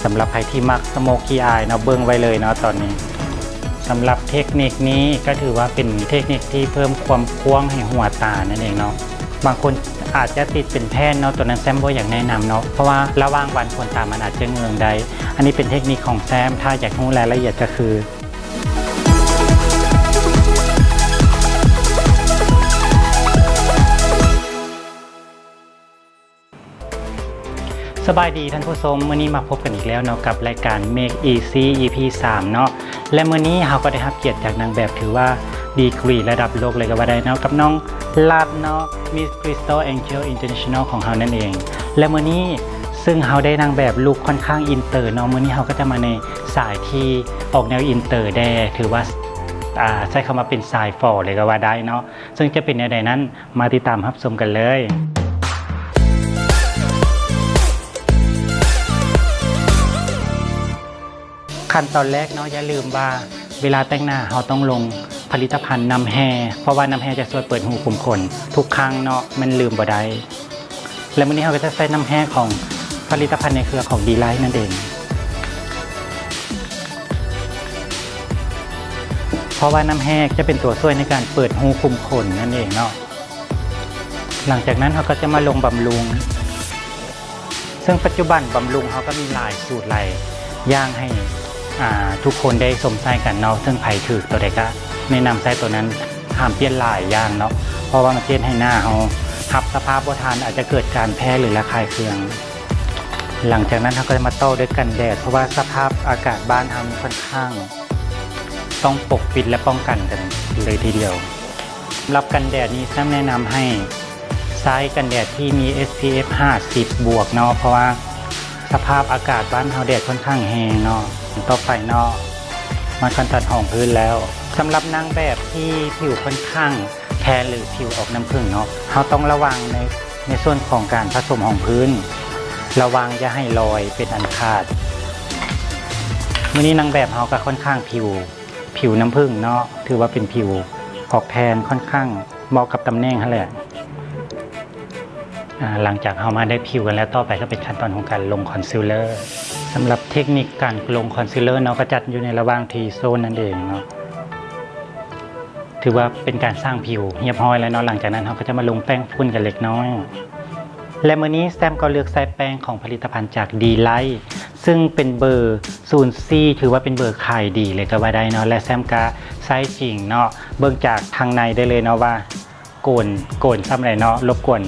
สำหรับใครที่มักสโมกี้อายเนาะเบิ้งไว้เลยเนาะตอนนี้สำหรับเทคนิคนี้ก็ถือว่าเป็นเทคนิคที่เพิ่มความกว้างให้หัวตานั่นเองเนาะบางคนอาจจะติดเป็นแพนเนาะตัวนั้นแซมบ่อยากแนะนำเนาะเพราะว่าระหว่างวันขนตามันอาจจะเงืองได้อันนี้เป็นเทคนิคของแซมถ้าอยากรู้รายละเอียดก็คือสบายดีท่านผู้ชมมื้อนี้มาพบกันอีกแล้วเนาะกับรายการ Make Easy EP 3 เนาะและมื้อนี้เราก็ได้รับเกียรติจากนางแบบถือว่าดีกรีระดับโลกเลยก็ว่าได้เนาะกับน้องลาบเนาะ Miss Crystal Angel International ของเรานั่นเองและมื้อนี้ซึ่งเราได้นางแบบลุคค่อนข้างอินเตอร์เนาะมื้อนี้เราก็จะมาในสายที่ออกแนวอินเตอร์ได้ถือว่าใช้คำว่าเป็นสายฟอร์เลยก็ว่าได้เนาะซึ่งจะเป็นแนวใดนั้นมาติดตามรับชมกันเลยขั้นตอนแรกเนาะอย่าลืมว่าเวลาแต่งหน้าเราต้องลงผลิตภัณฑ์น้ำแห่เพราะว่าน้ำแห่จะช่วยเปิดหูขุมขนทุกครั้งเนาะมันลืมบ่ได้และวันนี้เราก็จะใช้น้ำแห่ของผลิตภัณฑ์ในเครือของดีไลท์นั่นเองเพราะว่าน้ำแห่จะเป็นตัวช่วยในการเปิดหูขุมขนนั่นเองเนาะหลังจากนั้นเราก็จะมาลงบำรุงซึ่งปัจจุบันบำรุงเขาก็มีหลายสูตรหลายอย่างให้ทุกคนได้สมใจกันเนาะซึ่งไผ่ถือตัวใดก็แนะนำใช้ตัวนั้นห้ามเปลี่ยนหลายอย่างเนาะเพราะว่ามันเปลี่ยนให้หน้าเขาทับสภาพบ่ทันอาจจะเกิดการแพ้หรือระคายเคืองหลังจากนั้นเขาก็จะมาโต้ด้วยกันแดดเพราะว่าสภาพอากาศบ้านเขาค่อนข้างต้องปกปิดและป้องกันกันเลยทีเดียวรับกันแดดนี้แซมแนะนำให้ใช้กันแดดที่มี SPF 50 บวกเนาะเพราะว่าสภาพอากาศบ้านเขาแดดค่อนข้างแห้งเนาะต่อไปเนาะมาขั้นตอนห้องพื้นแล้วสำหรับนางแบบที่ผิวค่อนข้างแทนหรือผิวออกน้ำผึ้งเนาะเขาต้องระวังในส่วนของการผสมห้องพื้นระวังอย่าให้ลอยเป็นอันขาดมื้อนี้นางแบบเขาก็ค่อนข้างผิวน้ำผึ้งเนาะถือว่าเป็นผิวออกแทนค่อนข้างเหมาะกับตำแหน่งนั่นแหละหลังจากเรามาได้ผิวกันแล้วต่อไปก็เป็นขั้นตอนของการลงคอนซีลเลอร์สำหรับเทคนิคการลงคอนซีลเลอร์เนาะก็จัดอยู่ในระหว่างทีโซนนั่นเองเนาะถือว่าเป็นการสร้างผิวเรียบร้อยแล้วเนาะหลังจากนั้นเราก็จะมาลงแป้งฝุ่นกันเล็กน้อยและมื้อนี้แซมก็เลือกใช้แป้งของผลิตภัณฑ์จากดีไลท์ซึ่งเป็นเบอร์04ถือว่าเป็นเบอร์ขายดีเลยก็ว่าได้เนาะและแซมก็ใช้จริงเนาะเบิ่งจากทางในได้เลยเนาะว่าโกนซ้ำไรเนาะรบกวน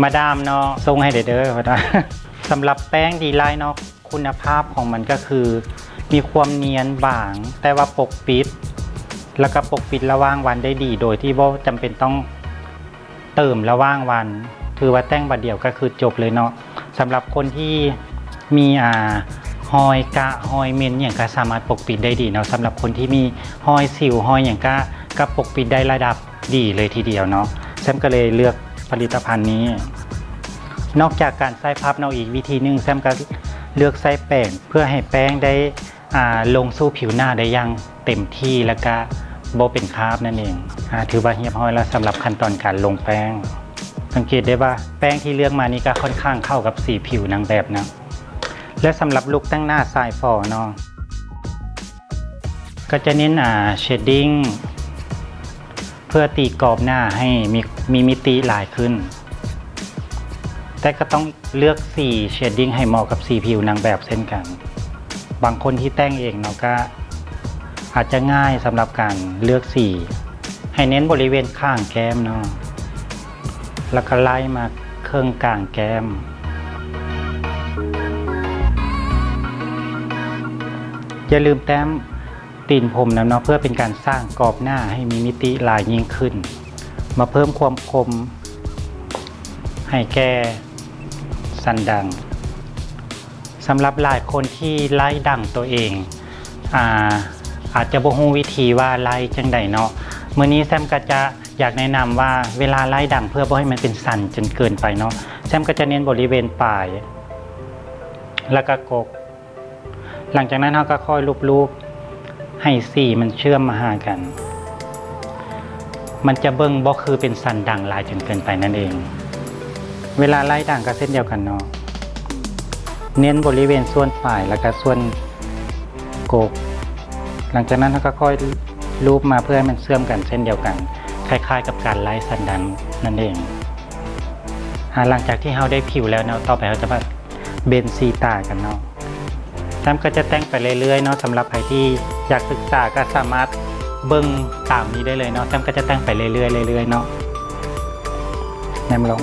มาดามเนาะส่งให้เด้อพ่อสำหรับแป้งดีไลท์เนาะคุณภาพของมันก็คือมีความเนียนบางแต่ว่าปกปิดแล้วก็ปกปิดระหว่างวันได้ดีโดยที่บ่จำเป็นต้องเติมระหว่างวันถือว่าแต่งบัดเดียวก็คือจบเลยเนาะสำหรับคนที่มีหอยกะหอยเมนอย่างก็สามารถปกปิดได้ดีเนาะสำหรับคนที่มีหอยสิวหอยอย่างก็ปกปิดได้ระดับดีเลยทีเดียวเนาะแซมก็เลยเลือกผลิตภัณฑ์นี้นอกจากการใส่พับเนาะอีกวิธีหนึ่งแซมก็เลือกใส่แป้งเพื่อให้แป้งได้ลงสู่ผิวหน้าได้อย่างเต็มที่แล้วก็บ่เป็นคราบนั่นเองถือว่าเรียบร้อยแล้วสำหรับขั้นตอนการลงแป้งสังเกตได้ว่าแป้งที่เลือกมานี้ก็ค่อนข้างเข้ากับสีผิวนางแบบนะและสำหรับลุคแต่งหน้าสายฟอเนาะก็จะเน้นเชดดิ้งเพื่อตีกรอบหน้าให้มีมิติหลายขึ้นแต่ก็ต้องเลือกสีเชดดิ้งให้เหมาะกับสีผิวนางแบบเช่นกันบางคนที่แต่งเองเนาะก็อาจจะง่ายสำหรับการเลือกสีให้เน้นบริเวณข้างแก้มเนาะแล้วก็ไล่มาเครื่องกลางแก้มอย่าลืมแต้มตีนผมนะเนาะเพื่อเป็นการสร้างกรอบหน้าให้มีมิติลายยิ่งขึ้นมาเพิ่มความคมให้แก่สันดังสำหรับหลายคนที่ไล่ดังตัวเองอาจจะบ่ฮู้วิธีว่าไล่จังใดเนาะมื้อนี้แซมก็จะอยากแนะนำว่าเวลาไล่ดังเพื่อบ่ให้มันเป็นสันจนเกินไปเนาะแซมก็จะเน้นบริเวณปลายแล้วก็กกหลังจากนั้นเราก็ค่อยลูบๆให้สีมันเชื่อมมาหากันมันจะเบิ่งบ่คือเป็นสันดังลายจนเกินไปนั่นเองเวลาไล่ดังก็เส้นเดียวกันเนาะ เน้นบริเวณส่วนฝ่ายแล้วก็ส่วนโกกหลังจากนั้นเราก็ค่อยลูบมาเพื่อให้มันเชื่อมกันเช่นเดียวกันคล้ายๆกับการไล่สันดันนั่นเองหลังจากที่เราได้ผิวแล้วเนาะต่อไปเราจะมาเบนซีตากันเนาะแซมก็จะแต่งไปเรื่อยๆเนาะสำหรับใครที่อยากศึกษาก็สามารถเบิ่งตามนี้ได้เลยเนาะแซมก็จะแต่งไปเรื่อยๆเรื่อยๆเนาะแนมลง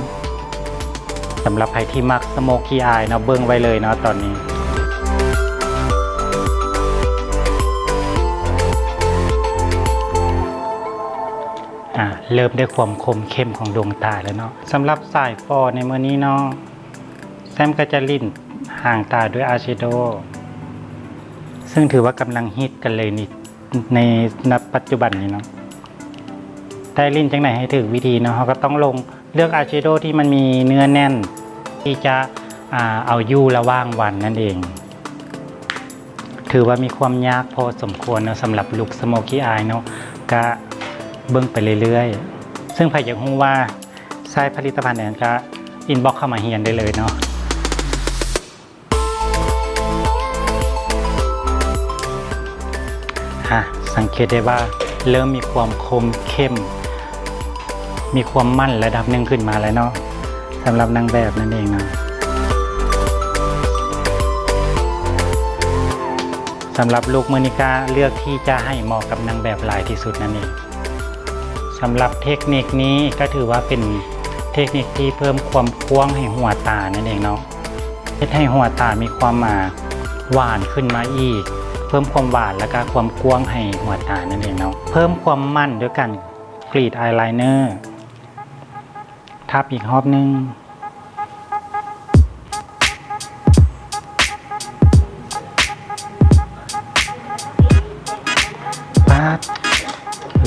สำหรับใครที่มักสโมกกี้อายเนาะเบิ่งไว้เลยเนาะตอนนี้เริ่มได้ความคมเข้มของดวงตาแล้วเนาะสำหรับสายฟอในมื้อนี้เนาะแซมก็จะลิ้นห่างตาด้วยอายแชโดว์ซึ่งถือว่ากำลังฮิตกันเลยนี่ในปัจจุบันนี้เนาะแต่ลิ้นจังไหนให้ถึงวิธีเนาะเขาก็ต้องลงเลือกอายแชโดว์ที่มันมีเนื้อแน่นที่จะเอาอยู่ระหว่างวันนั่นเองถือว่ามีความยากพอสมควรเนาะสำหรับลุคสโมกี้อายเนาะก็เบิ่งไปเรื่อยๆซึ่งใครอยากรู้ว่าใช้ผลิตภัณฑ์ไหนก็อินบ็อกเข้ามาเฮียนได้เลยเนาะสังเกตได้ว่าเริ่มมีความคมเข้มมีความมั่นระดับหนึ่งขึ้นมาแล้วเนาะสำหรับนางแบบนั่นเองเนาะสำหรับลุคมื้อนี้ก็เลือกที่จะให้เหมาะกับนางแบบหลายที่สุดนั่นเองสำหรับเทคนิคนี้ก็ถือว่าเป็นเทคนิคที่เพิ่มความกว้างให้หัวตานั่นเองเนาะให้หัวตามีความหวานขึ้นมาอีกเพิ่มความหวานและก็ความกว้างให้หัวตานั่นเองเนาะเพิ่มความมั่นด้วยกันกรีดอายไลเนอร์ทับอีกรอบนึง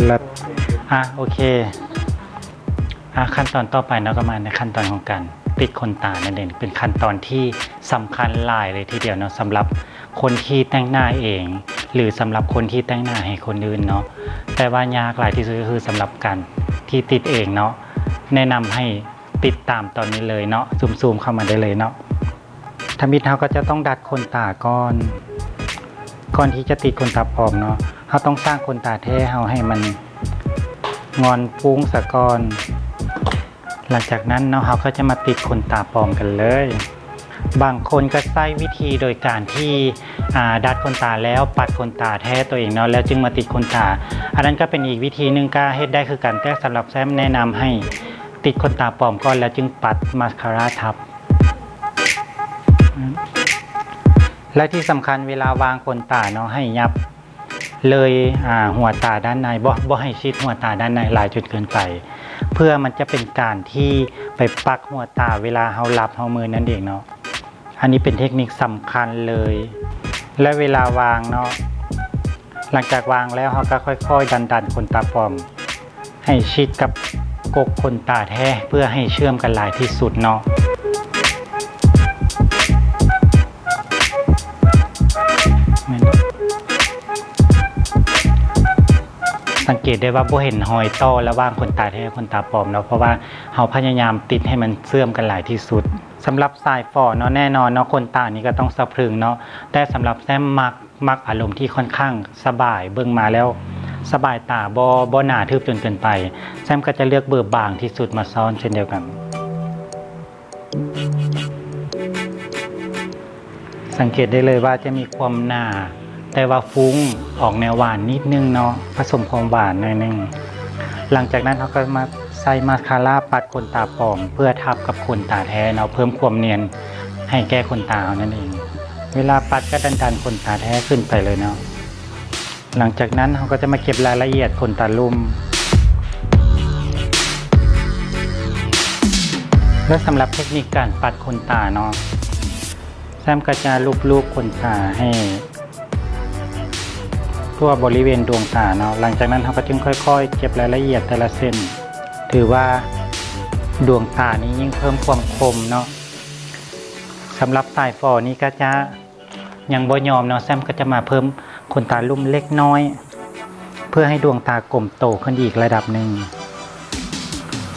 แล้วโอเคขั้นตอนต่อไปเราก็มาในขั้นตอนของการติดขนตานั่นเองเป็นขั้นตอนที่สำคัญหลายเลยทีเดียวเนาะสำหรับคนที่แต่งหน้าเองหรือสำหรับคนที่แต่งหน้าให้คนอื่นเนาะแต่ว่ายากหลายที่สุดก็คือสำหรับการที่ติดเองเนาะแนะนำให้ติดตามตอนนี้เลยเนาะซูมเข้ามาได้เลยเนาะทำมิดเราก็จะต้องดัดขนตาก่อนที่จะติดขนตาปลอมเนาะเราต้องสร้างขนตาแท้เราให้มันงอนฟุ้งสะก้อนหลังจากนั้นเนาะเราก็จะมาติดขนตาปลอมกันเลยบางคนก็ใช้วิธีโดยการที่ดัดขนตาแล้วปัดขนตาแท้ตัวเองเนาะแล้วจึงมาติดขนตาอันนั้นก็เป็นอีกวิธีหนึ่งก็เฮ็ดได้คือกันแต่สำหรับแซมแนะนำให้ติดขนตาปลอมก่อนแล้วจึงปัดมาสคาร่าทับและที่สำคัญเวลาวางขนตาเนาะให้ยับเลยหัวตาด้านในบ่ให้ชิดหัวตาด้านในหลายจนเกินไปเพื่อมันจะเป็นการที่ไปปักหัวตาเวลาเฮาหลับเฮามือนั่นเองเนาะอันนี้เป็นเทคนิคสำคัญเลยและเวลาวางเนาะหลังจากวางแล้วเฮาก็ค่อยๆดันขนตาปลอมให้ชิดกับกกขนตาแท้เพื่อให้เชื่อมกันหลายที่สุดเนาะสังเกตได้ว่าบ่เห็นหอยต่อระหว่างขนตาแท้ขนตาปลอมเนาะเพราะว่าเราพยายามติดให้มันเชื่อมกันหลายที่สุดสำหรับสายฟอเนาะแน่นอนเนาะขนตานี้ก็ต้องสะพรึงเนาะแต่สำหรับแซมมักอารมณ์ที่ค่อนข้างสบายเบิ่งมาแล้วสบายตาบ่หนาทึบจนเกินไปแซมก็จะเลือกเบอร์บางที่สุดมาซ้อนเช่นเดียวกันสังเกตได้เลยว่าจะมีความหนาแต่ว่าฟุ้งออกแนวหวานนิดนึงเนาะผสมความหวานหน่อยนึงหลังจากนั้นเราก็มาใส่มาสคาร่าปัดขนตาปลอมเพื่อทับกับขนตาแท้เนาะเพิ่มความเนียนให้แก้ขนตานั่นเองเวลาปัดก็ดันขนตาแท้ขึ้นไปเลยเนาะหลังจากนั้นเราก็จะมาเก็บรายละเอียดขนตาลุ่มและสำหรับเทคนิคการปัดขนตาเนาะแซมก็จะลูบขนตาให้ทั่วบริเวณดวงตาเนาะหลังจากนั้นเราก็จึงค่อยๆเก็บรายละเอียดแต่ละเส้นถือว่าดวงตานี้ยิ่งเพิ่มความคมเนาะสำหรับสายฟอนี้ก็จะยังบ่ยอมเนาะแซมก็จะมาเพิ่มขนตาลุ่มเล็กน้อยเพื่อให้ดวงตากลมโตขึ้นอีกระดับหนึ่ง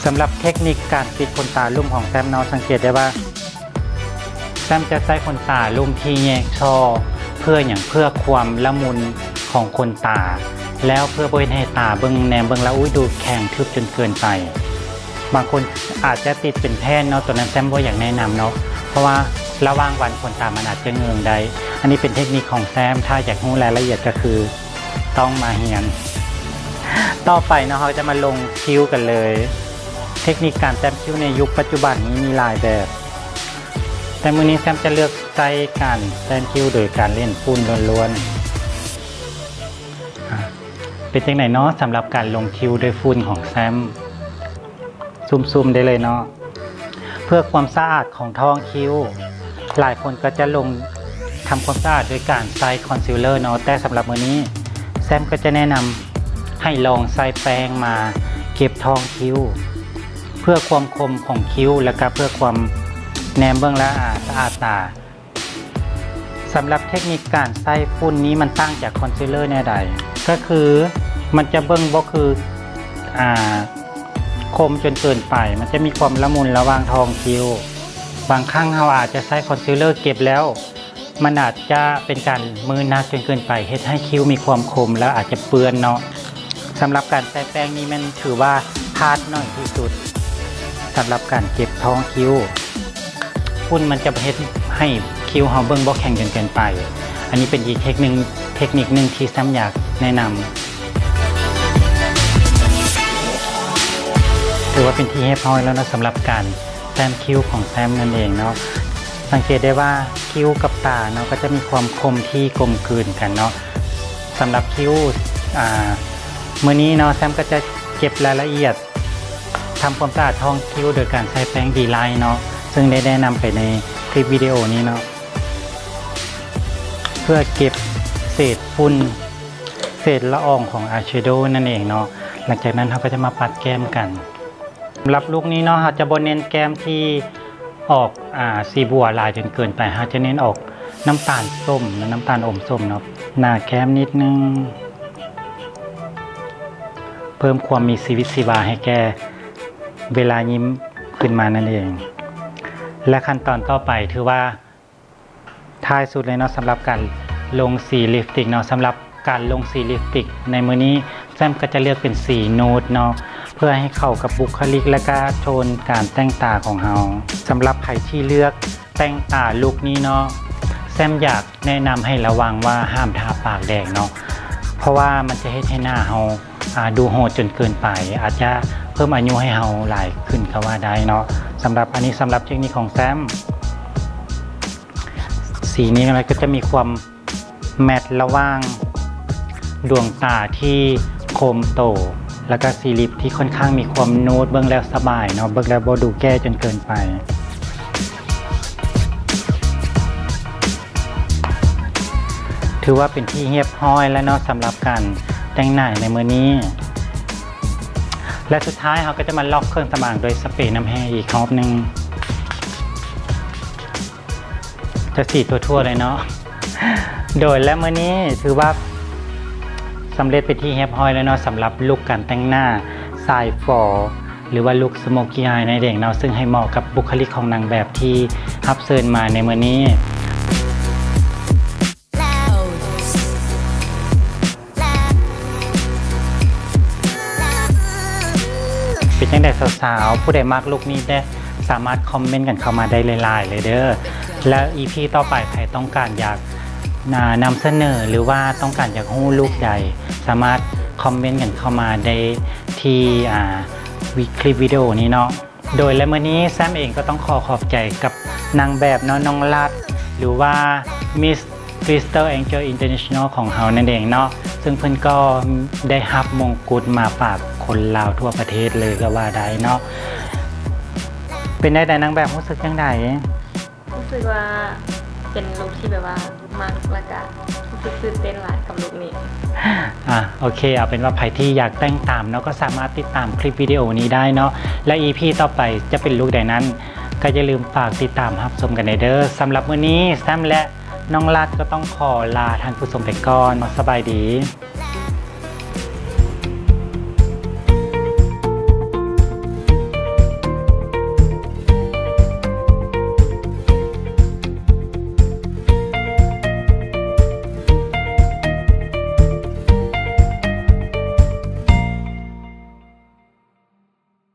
สำหรับเทคนิคการติดขนตาลุ่มของแซมเนาะสังเกตได้ว่า แซมจะใส่ขนตาลุ่มที่แยกช่อเพื่ออย่างเพื่อความละมุนของขนตาแล้วเพื่อบ่ให้ตาเบิ่งแนมเบิ่งแล้วดูแข็งทึบจนเกินไปบางคนอาจจะติดเป็นแพนเนาะตัวนั้นแซมบ่อยากแนะนำเนาะเพราะว่าระหว่างวันขนตามันอาจจะเงืองได้อันนี้เป็นเทคนิคของแซมถ้าอยากรู้รายละเอียดก็คือต้องมาเรียนต่อไปเนาะเราจะมาลงคิ้วกันเลยเทคนิคการแต้มคิ้วในยุคปัจจุบันนี้มีหลายแบบแต่มื้อนี้แซมจะเลือกใช้การแต้มคิ้วโดยการเล่นฝุ่นล้วนๆเป็นจังไหนเนาะสำหรับการลงคิ้วโดยฝุ่นของแซมซูมๆได้เลยเนาะเพื่อความสะอาดของท้องคิ้วหลายคนก็จะลงทำความสะอาดโดยการใช้คอนซีลเลอร์เนาะแต่สำหรับมื้อนี้แซมก็จะแนะนำให้ลองใช้แป้งมาเก็บท้องคิ้วเพื่อความคมของคิ้วและก็เพื่อความแนมเบื้องและสะอาดตาสำหรับเทคนิคการใส่ฝุ่นนี้มันตั้งจากคอนซีลเลอร์แน่ใดก็คือมันจะเบื้องบ่คือคมจนเกินไปมันจะมีความละมุนระหว่างท้องคิ้วบางครั้งเราอาจจะใช้คอนซีลเลอร์เก็บแล้วมันอาจจะเป็นการมือหนักจนเกินไปเฮ็ดให้คิ้วมีความคมแล้วอาจจะเปื้อนเนาะสำหรับการใส่แป้งนี้มันถือว่าพลาดน้อยที่สุดสำหรับการเก็บท้องคิ้วฝุ่นมันจะเฮ็ดให้คิ้วเราเบิ่งบ่แข็งจนเกินไปอันนี้เป็นอีกเทคนิคนึงที่แซมอยากแนะนำถือว่าเป็นที่เรียบร้อยแล้วนะสำหรับการแต้มคิ้วของแซมนั่นเองเนาะสังเกตได้ว่าคิ้วกับตาเนาะก็จะมีความคมที่กลมกลืนกันเนาะสำหรับคิ้วมื้อนี้เนาะแซมก็จะเก็บรายละเอียดทำความสะอาดท้องคิ้วโดยการใช้แป้งดีไลน์เนาะซึ่งได้แนะนำไปในคลิปวิดีโอนี้เนาะเพื่อเก็บเศษฝุ่นเศษละอองของอายแชโดว์นั่นเองเนาะหลังจากนั้นเราก็จะมาปัดแก้มกันสำหรับลุคนี้เนาะเราจะบ่เน้นแก้มที่ออกสีบัวลายจนเกินไปเราจะเน้นออกน้ำตาลส้มและน้ำตาลอมส้มเนาะหน้าแก้มนิดนึงเพิ่มความมีชีวิตชีวาให้แกเวลายิ้มขึ้นมานั่นเองและขั้นตอนต่อไปถือว่าท้ายสุดเลยเนาะสำหรับการลงสีลิปสติกเนาะสำหรับการลงสีลิปสติกในมื้อนี้แซมก็จะเลือกเป็นสีนูดเนาะเพื่อให้เข้ากับบุคลิกและก็โทนการแต่งตาของเราสำหรับใครที่เลือกแต่งตาลุคนี้เนาะแซมอยากแนะนำให้ระวังว่าห้ามทาปากแดงเนาะเพราะว่ามันจะเฮ็ดให้หน้าเราดูโหดจนเกินไปอาจจะเพิ่มอายุให้เราหลายขึ้นก็ว่าได้เนาะสำหรับอันนี้สำหรับเทคนิคของแซมสีนี้มันก็จะมีความแมทระหว่างดวงตาที่คมโตแล้วก็สีลิปที่ค่อนข้างมีความนูดเบิ่งแล้วสบายเนาะเบิ่งแล้วบ่ดูแก้จนเกินไปถือว่าเป็นที่เรียบร้อยแล้วเนาะสำหรับการแต่งหน้าในมื้อนี้และสุดท้ายเราก็จะมาล็อกเครื่องสำอางโดยสเปรย์น้ำแห้งอีกรอบนึงจะสีทั่วๆเลยเนาะโดยและมื้อนี้ถือว่าสำเร็จไปที่เรียบร้อยแล้วเนาะสำหรับลุคการแต่งหน้าสายฝอหรือว่าลุคสโมกี้อายในเด็กเนาะซึ่งให้เหมาะกับบุคลิกของนางแบบที่รับเชิญมาในมื้อนี้เป็นจังได๋สาวๆผู้ใดมักลุคนี้ได้สามารถคอมเมนต์กันเข้ามาได้หลายๆเลยเด้อและ EP ต่อไปใครต้องการอยากนำเสนอหรือว่าต้องการอยากรู้ลุคใดสามารถคอมเมนต์กันเข้ามาได้ที่คลิปวิดีโอนี้เนาะโดยและมื้อนี้แซมเองก็ต้องขอบใจกับนางแบบเนาะน้องรัดหรือว่า Miss Crystal Angel International ของเฮานั่นเองเนาะซึ่งเพิ่นก็ได้รับมงกุฎมาฝากคนลาวทั่วประเทศเลยก็ว่าได้เนาะเป็นได้นางแบบรู้สึกจังได๋รู้สึกว่าเป็นลุคที่แบบว่ามักและก็รู้สึกตื่นเต้นหลายกับลุคนี้โอเคเอาเป็นว่าใครที่อยากแต่งตามเนาะก็สามารถติดตามคลิปวิดีโอนี้ได้เนาะและ EP ต่อไปจะเป็นลุคใดนั้นก็อย่าลืมฝากติดตามรับชมกันเด้อสำหรับมื้อนี้แซมและน้องรัดก็ต้องขอลาท่านผู้ชมไปก่อนสบายดี